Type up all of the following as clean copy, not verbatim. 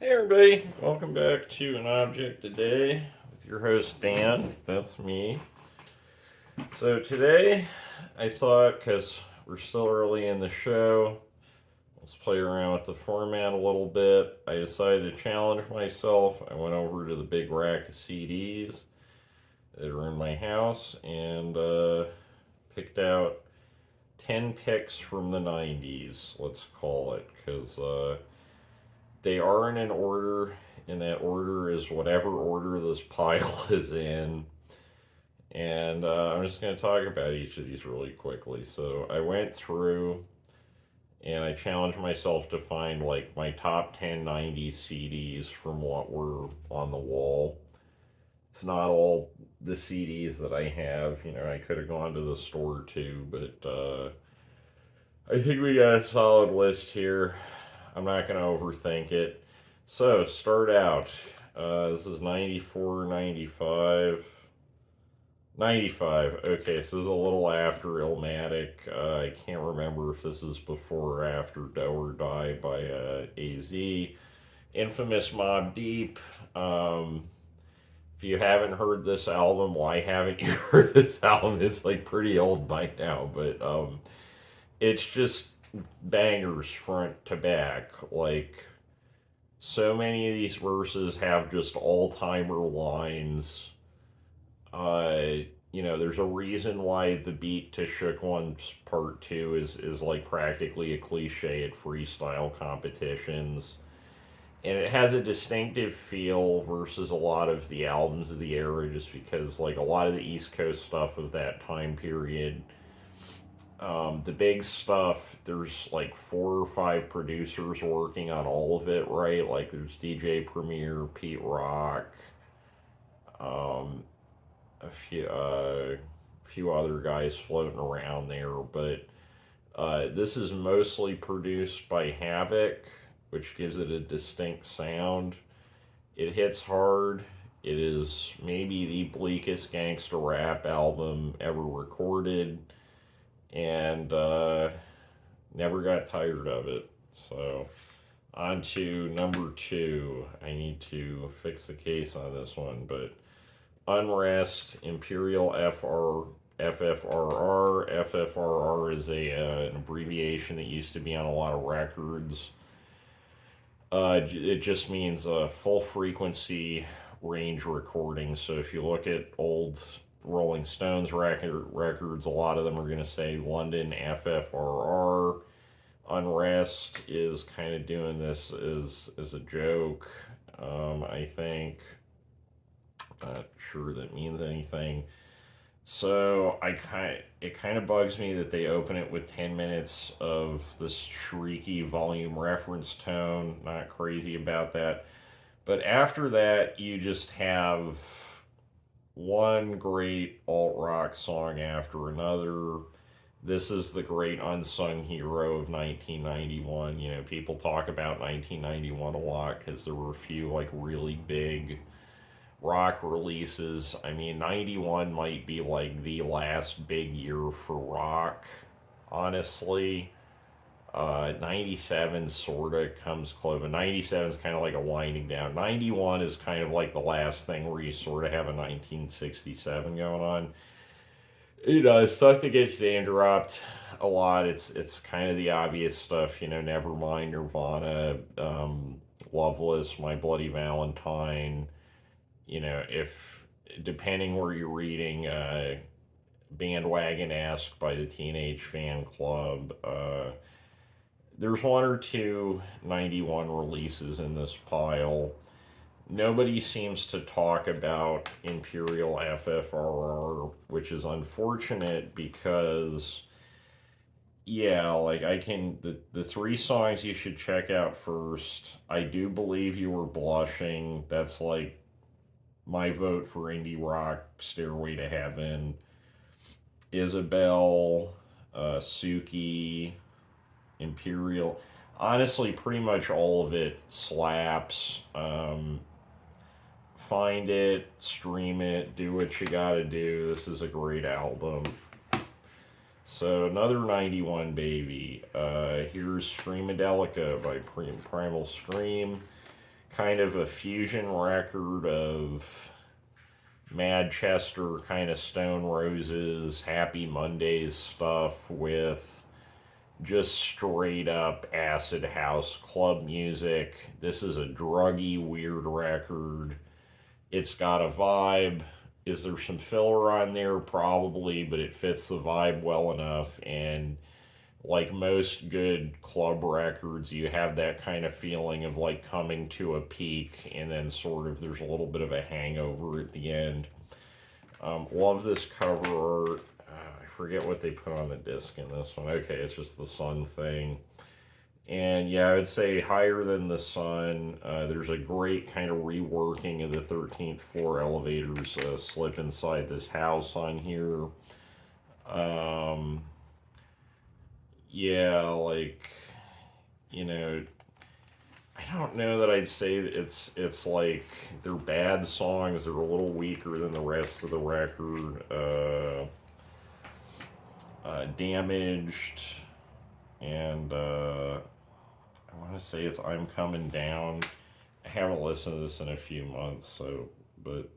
Hey everybody, welcome back to An Object a Day with your host Dan. That's me. So today I thought, because we're still early in the show, let's play around with the format a little bit. I decided to challenge myself. I went over to the big rack of CDs that are in my house and picked out 10 picks from the 90s, let's call it, because they are in an order, and that order is whatever order this pile is in. And I'm just going to talk about each of these really quickly. So I went through and I challenged myself to find like my top 10 90s CDs from what were on the wall. It's not all the CDs that I have. I could have gone to the store too, but I think we got a solid list here. I'm not going to overthink it. So, start out. This is 94, 95. 95. Okay, so this is a little after Illmatic. I can't remember if this is before or after Do or Die by AZ. Infamous Mobb Deep. If you haven't heard this album, why haven't you heard this album? It's like pretty old by now, but it's just bangers front to back. Like, so many of these verses have just all timer lines. There's a reason why the beat to Shook One's Part 2 is like practically a cliche at freestyle competitions. And it has a distinctive feel versus a lot of the albums of the era, just because like a lot of the East Coast stuff of that time period, the big stuff, there's like 4 or 5 producers working on all of it, right? Like there's DJ Premier, Pete Rock, um, a few other guys floating around there, but this is mostly produced by Havoc, which gives it a distinct sound. It hits hard. It is maybe the bleakest gangster rap album ever recorded, and never got tired of it. So, on to number 2. I need to fix the case on this one, but Unrest, Imperial FFRR. FFRR is an abbreviation that used to be on a lot of records. It just means full frequency range recording. So if you look at old Rolling Stones records, a lot of them are going to say London FFRR. Unrest is kind of doing this as a joke. I think. Not sure that means anything. So it kind of bugs me that they open it with 10 minutes of this shrieky volume reference tone. Not crazy about that. But after that, you just have one great alt rock song after another. This is the great unsung hero of 1991. People talk about 1991 a lot because there were a few like really big rock releases. I mean, 91 might be like the last big year for rock, honestly. 97 sort of comes close, but 97 is kind of like a winding down. 91 is kind of like the last thing where you sort of have a 1967 going on. Stuff that gets name dropped a lot. It's kind of the obvious stuff, Nevermind, Nirvana, Loveless, My Bloody Valentine. If depending where you're reading, Bandwagon Ask by the Teenage Fan Club. There's 1 or 2 91 releases in this pile. Nobody seems to talk about Imperial FFRR, which is unfortunate because, yeah, like the 3 songs you should check out first. I Do Believe You Were Blushing. That's like my vote for indie rock, Stairway to Heaven. Isabel, Suki, Imperial. Honestly, pretty much all of it slaps. Find it, stream it, do what you gotta do. This is a great album. So, another 91 baby. Here's Screamadelica by Primal Scream. kind of a fusion record of Manchester kind of Stone Roses, Happy Mondays stuff with just straight up acid house club music. This is a druggy, weird record. It's got a vibe. Is there some filler on there? Probably, but it fits the vibe well enough. And like most good club records, you have that kind of feeling of like coming to a peak, and then sort of there's a little bit of a hangover at the end. Love this cover art. I forget what they put on the disc in this one. Okay, it's just the sun thing. And yeah, I would say Higher Than the Sun. There's a great kind of reworking of the 13th floor elevators slip inside this house on here. Yeah, like, you know, I don't know that I'd say it's like they're bad songs. They're a little weaker than the rest of the record. Damaged, and I want to say it's I'm Coming Down. I haven't listened to this in a few months, so but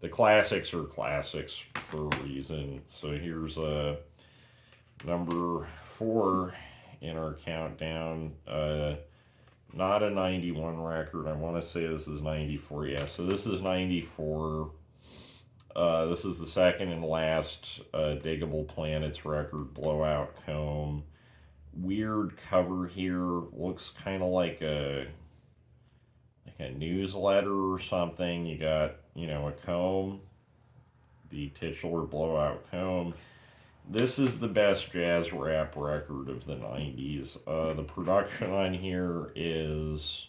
the classics are classics for a reason. So here's number 4 in our countdown. Not a 91 record. I want to say this is 94. Yeah, so this is 94. This is the second and last Diggable Planets record, Blowout Comb. Weird cover here. Looks kind of like a newsletter or something. You got, a comb, the titular Blowout Comb. This is the best jazz rap record of the 90s. The production on here is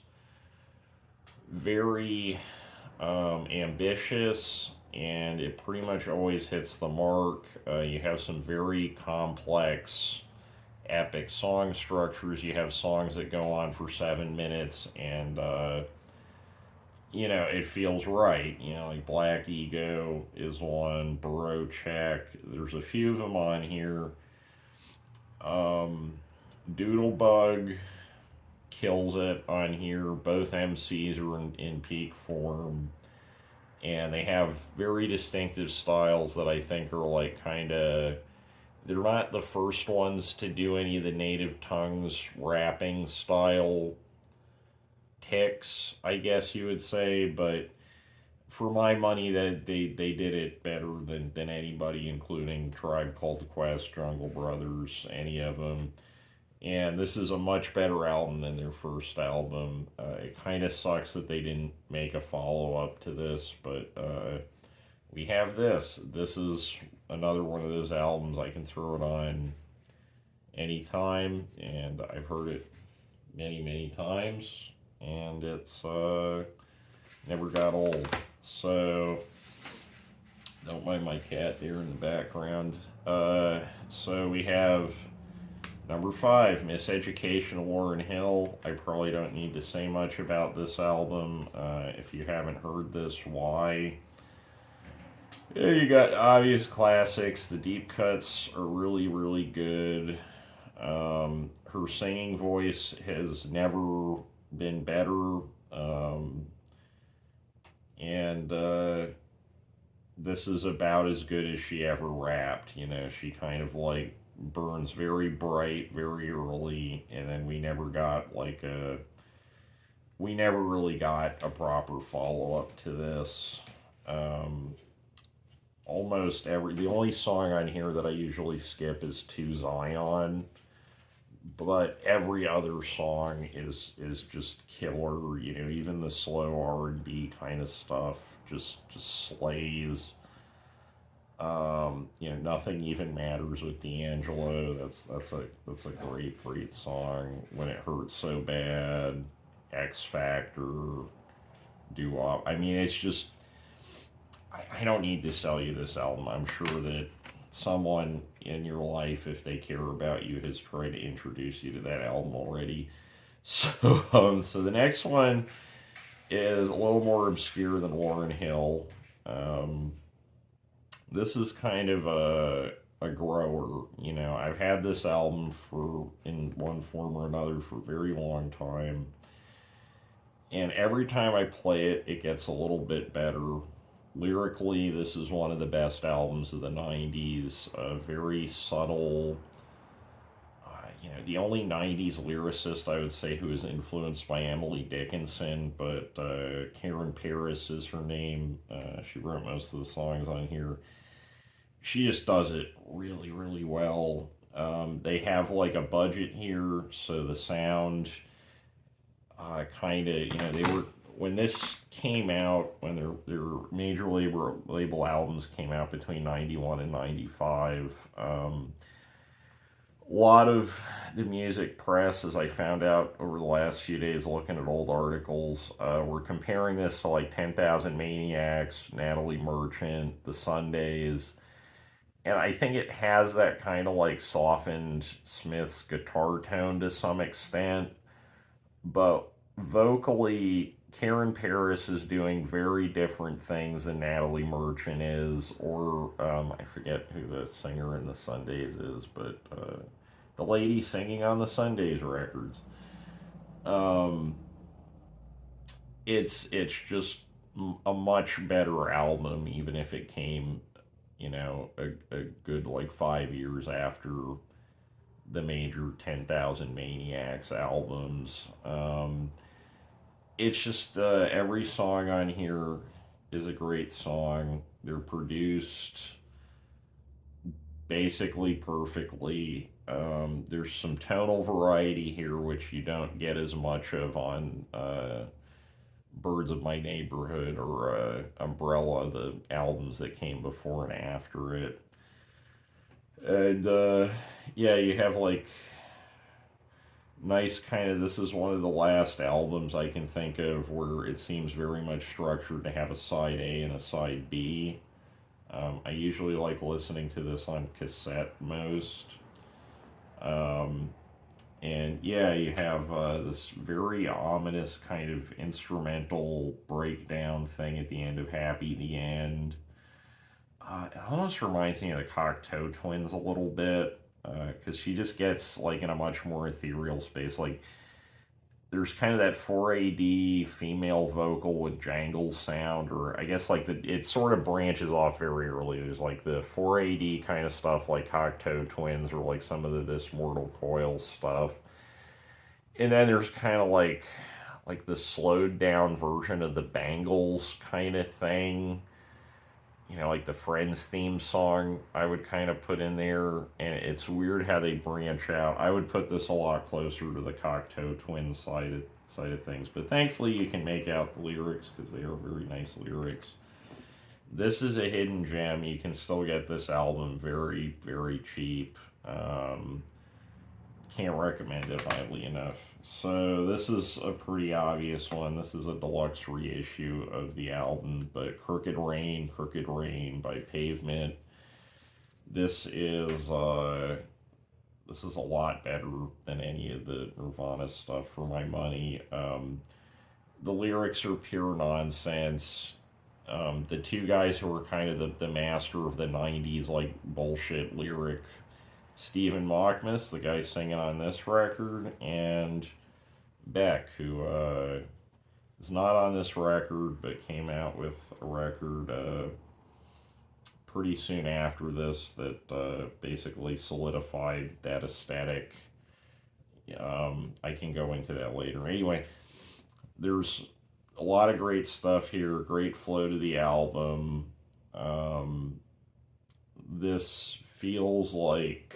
very ambitious, and it pretty much always hits the mark. You have some very complex, epic song structures. You have songs that go on for 7 minutes, and it feels right. Like Black Ego is one, Barocheck. There's a few of them on here. Doodlebug kills it on here. Both MCs are in peak form, and they have very distinctive styles that I think are like kind of. They're not the first ones to do any of the native tongues rapping style ticks, I guess you would say, but for my money, that they did it better than anybody, including Tribe Called Quest, Jungle Brothers, any of them. And this is a much better album than their first album. It kind of sucks that they didn't make a follow-up to this, but we have this. This is another one of those albums I can throw it on anytime, and I've heard it many, many times, and it's never got old. So, don't mind my cat there in the background. So we have number 5, Miseducation of Lauryn Hill. I probably don't need to say much about this album. If you haven't heard this, why? Yeah, you got obvious classics. The deep cuts are really, really good. Her singing voice has never been better. And this is about as good as she ever rapped. She kind of like burns very bright, very early, and then we never really got a proper follow-up to this. The only song on here that I usually skip is To Zion, but every other song is just killer. Even the slow R&B kind of stuff just slays. Nothing Even Matters with D'Angelo. That's a great song. When It Hurts So Bad, X Factor, Doo-Wop. I mean, it's just. I don't need to sell you this album. I'm sure that someone in your life, if they care about you, has tried to introduce you to that album already. So, so the next one is a little more obscure than Lauryn Hill. This is kind of a grower. I've had this album in one form or another for a very long time. And every time I play it, it gets a little bit better. Lyrically, this is one of the best albums of the 90s. Very subtle. The only 90s lyricist I would say who is influenced by Emily Dickinson, but Karen Paris is her name. She wrote most of the songs on here. She just does it really, really well. They have like a budget here, so the sound kind of, they were, when this came out, when their major label albums came out between 91 and 95, a lot of the music press, as I found out over the last few days looking at old articles, were comparing this to like 10,000 Maniacs, Natalie Merchant, The Sundays. And I think it has that kind of like softened Smith's guitar tone to some extent. But vocally, Karen Paris is doing very different things than Natalie Merchant is, or I forget who the singer in the Sundays is, but the lady singing on the Sundays records. Um, it's just a much better album, even if it came, a good like 5 years after the major 10,000 Maniacs albums. It's just every song on here is a great song. They're produced basically perfectly. There's some tonal variety here, which you don't get as much of on Birds of My Neighborhood or Umbrella, the albums that came before and after it. And yeah, you have like nice kind of, this is one of the last albums I can think of where it seems very much structured to have a side A and a side B. I usually like listening to this on cassette most. Um, and yeah, you have this very ominous kind of instrumental breakdown thing at the end of Happy the End. It almost reminds me of the Cocteau Twins a little bit because she just gets like in a much more ethereal space. Like there's kind of that 4AD female vocal with jangle sound, or I guess like it sort of branches off very early. There's like the 4AD kind of stuff like Cocteau Twins or like some of This Mortal Coil stuff. And then there's kind of like the slowed down version of the Bangles kind of thing, like the Friends theme song I would kind of put in there. And it's weird how they branch out. I would put this a lot closer to the Cocteau Twin side of things. But thankfully you can make out the lyrics because they are very nice lyrics. This is a hidden gem. You can still get this album very, very cheap. Can't recommend it highly enough. So this is a pretty obvious one. This is a deluxe reissue of the album, but Crooked Rain by Pavement. This is a lot better than any of the Nirvana stuff for my money. The lyrics are pure nonsense. The two guys who were kind of the master of the 90s like bullshit lyric, Stephen Mockmus, the guy singing on this record, and Beck, who is not on this record but came out with a record pretty soon after this that basically solidified that aesthetic. I can go into that later. Anyway, there's a lot of great stuff here, great flow to the album. This feels like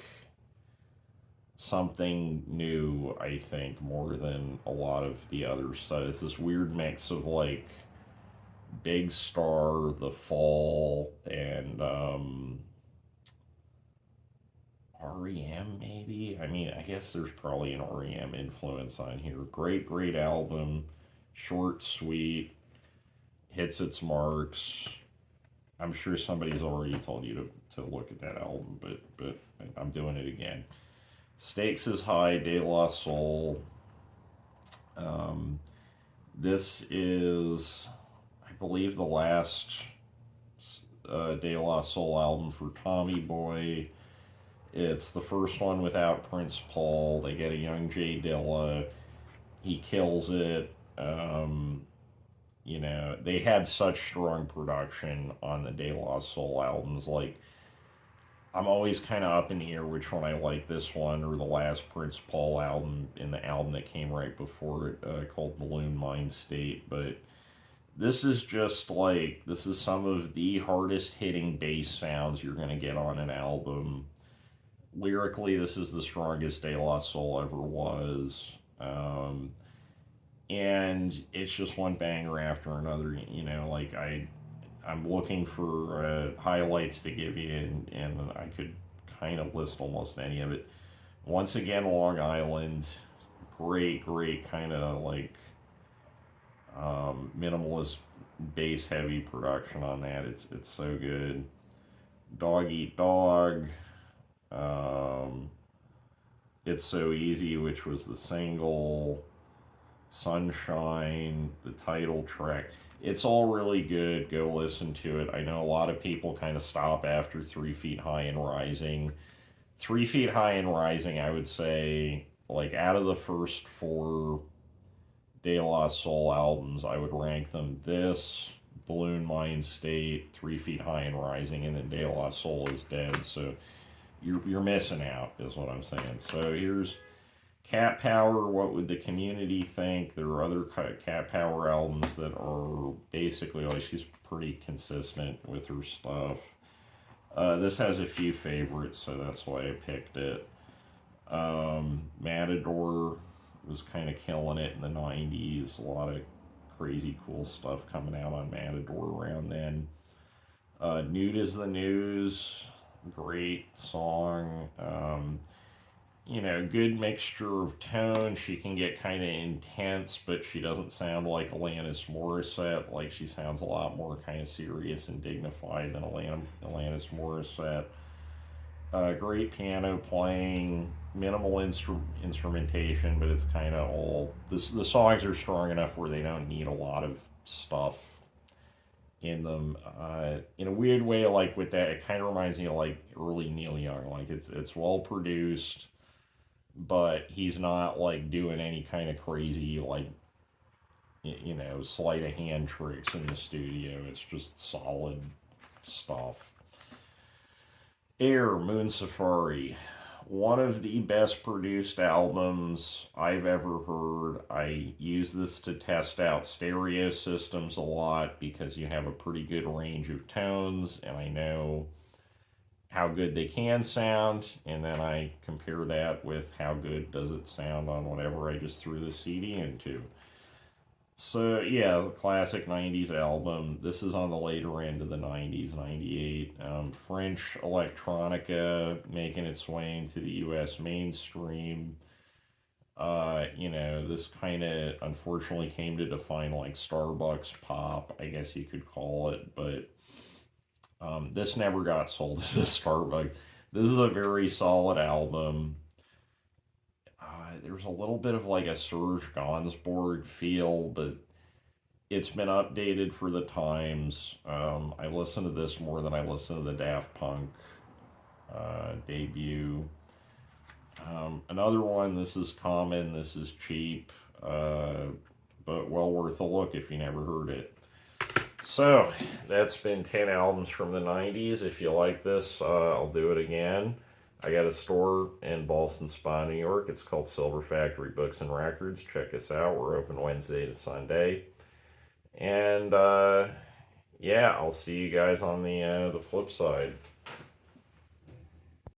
something new, I think, more than a lot of the other stuff. It's this weird mix of like Big Star, The Fall, and REM maybe. I mean, I guess there's probably an REM influence on here. Great album, short, sweet, hits its marks. I'm sure somebody's already told you to look at that album, but I'm doing it again. Stakes is High, De La Soul. This is, I believe, the last De La Soul album for Tommy Boy. It's the first one without Prince Paul. They get a young Jay Dilla. He kills it. You know, they had such strong production on the De La Soul albums. Like, I'm always kind of up in the air which one I like, this one or the last Prince Paul album, in the album that came right before it, called Balloon Mind State. But this is just like, this is some of the hardest hitting bass sounds you're going to get on an album. Lyrically, this is the strongest De La Soul ever was. And it's just one banger after another. You know, like I'm looking for highlights to give you, and I could kind of list almost any of it. Once again, Long Island, great kind of like minimalist bass heavy production on that. It's so good. Dog Eat Dog, um, It's So Easy, which was the single. Sunshine, the title track. It's all really good. Go listen to it. I know a lot of people kind of stop after 3 Feet High and Rising. 3 Feet High and Rising, I would say, like out of the first four De La Soul albums, I would rank them this, Balloon Mind State, 3 Feet High and Rising, and then De La Soul Is Dead. So you're missing out, is what I'm saying. So here's Cat Power, What Would the Community Think? There are other Cat Power albums that are basically like, she's pretty consistent with her stuff. This has a few favorites, so that's why I picked it. Matador was kind of killing it in the 90s. A lot of crazy cool stuff coming out on Matador around then. Nude is the News, great song. You know, good mixture of tone. She can get kind of intense, but she doesn't sound like Alanis Morissette. Like, she sounds a lot more kind of serious and dignified than Alanis Morissette. Great piano playing, minimal instrumentation, but it's kind of all. The songs are strong enough where they don't need a lot of stuff in them. In a weird way, like with that, it kind of reminds me of like early Neil Young. Like, it's well produced, but he's not like doing any kind of crazy, like, you know, sleight of hand tricks in the studio. It's just solid stuff. Air, Moon Safari, one of the best produced albums I've ever heard. I use this to test out stereo systems a lot because you have a pretty good range of tones, and I know how good they can sound, and then I compare that with how good does it sound on whatever I just threw the CD into. So yeah, the classic 90s album. This is on the later end of the 90s, 98. French electronica making its way into the US mainstream. You know, this kind of unfortunately came to define like Starbucks pop, I guess you could call it, but this never got sold at a Starbucks. This is a very solid album. There's a little bit of like a Serge Gainsbourg feel, but it's been updated for the times. I listen to this more than I listen to the Daft Punk debut. Another one, This Is Common, This Is Cheap, but well worth a look if you never heard it. So, that's been 10 albums from the 90s. If you like this, I'll do it again. I got a store in Ballston Spa, New York. It's called Silver Factory Books and Records. Check us out. We're open Wednesday to Sunday. And yeah, I'll see you guys on the flip side.